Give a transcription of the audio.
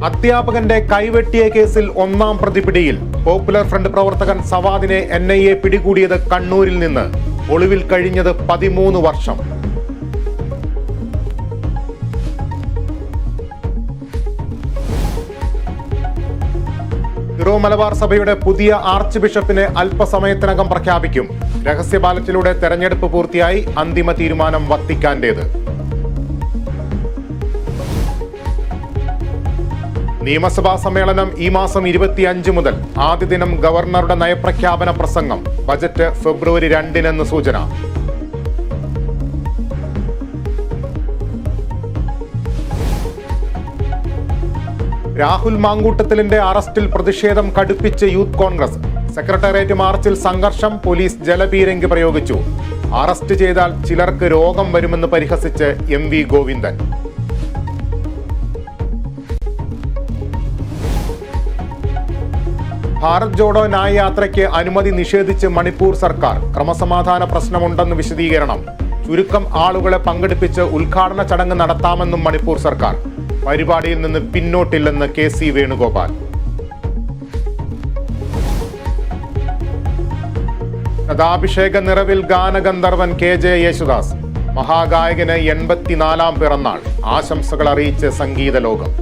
അധ്യാപകന്റെ കൈവെട്ടിയ കേസിൽ ഒന്നാം പ്രതി പിടിയിൽ. പോപ്പുലർ ഫ്രണ്ട് പ്രവർത്തകൻ സവാദിനെ NIA പിടികൂടിയത് കണ്ണൂരിൽ നിന്ന്. ഒളിവിൽ കഴിഞ്ഞത് 13 വർഷം. സിറോ മലബാർ സഭയുടെ പുതിയ ആർച്ച് ബിഷപ്പിനെ അല്പസമയത്തിനകം പ്രഖ്യാപിക്കും. രഹസ്യ ബാലറ്റിലൂടെ തെരഞ്ഞെടുപ്പ് പൂർത്തിയായി. അന്തിമ തീരുമാനം വത്തിക്കാന്റേത്. നിയമസഭാ സമ്മേളനം ഈ മാസം 25 മുതൽ. ആദ്യ ദിനം ഗവർണറുടെ നയപ്രഖ്യാപന പ്രസംഗം. ബജറ്റ് ഫെബ്രുവരി 2 സൂചന. രാഹുൽ മാങ്കൂട്ടത്തിലിന്റെ അറസ്റ്റിൽ പ്രതിഷേധം കടുപ്പിച്ച് യൂത്ത് കോൺഗ്രസ്. സെക്രട്ടേറിയറ്റ് മാർച്ചിൽ സംഘർഷം. പോലീസ് ജലപീരങ്കി പ്രയോഗിച്ചു. അറസ്റ്റ് ചെയ്താൽ ചിലർക്ക് രോഗം വരുമെന്ന് പരിഹസിച്ച് MV ഗോവിന്ദൻ. ഭാരത് ജോഡോ ന്യായ യാത്രയ്ക്ക് അനുമതി നിഷേധിച്ച് മണിപ്പൂർ സർക്കാർ. ക്രമസമാധാന പ്രശ്നമുണ്ടെന്ന് വിശദീകരണം. ചുരുക്കം ആളുകളെ പങ്കെടുപ്പിച്ച് ഉദ്ഘാടന ചടങ്ങ് നടത്താമെന്നും മണിപ്പൂർ സർക്കാർ. പരിപാടിയിൽ നിന്ന് പിന്നോട്ടില്ലെന്ന് KC വേണുഗോപാൽ. കഥാഭിഷേക നിറവിൽ ഗാനഗന്ധർവൻ KJ യേശുദാസ്. മഹാഗായകന് 84-ാം പിറന്നാൾ. ആശംസകൾ അറിയിച്ച് സംഗീത ലോകം.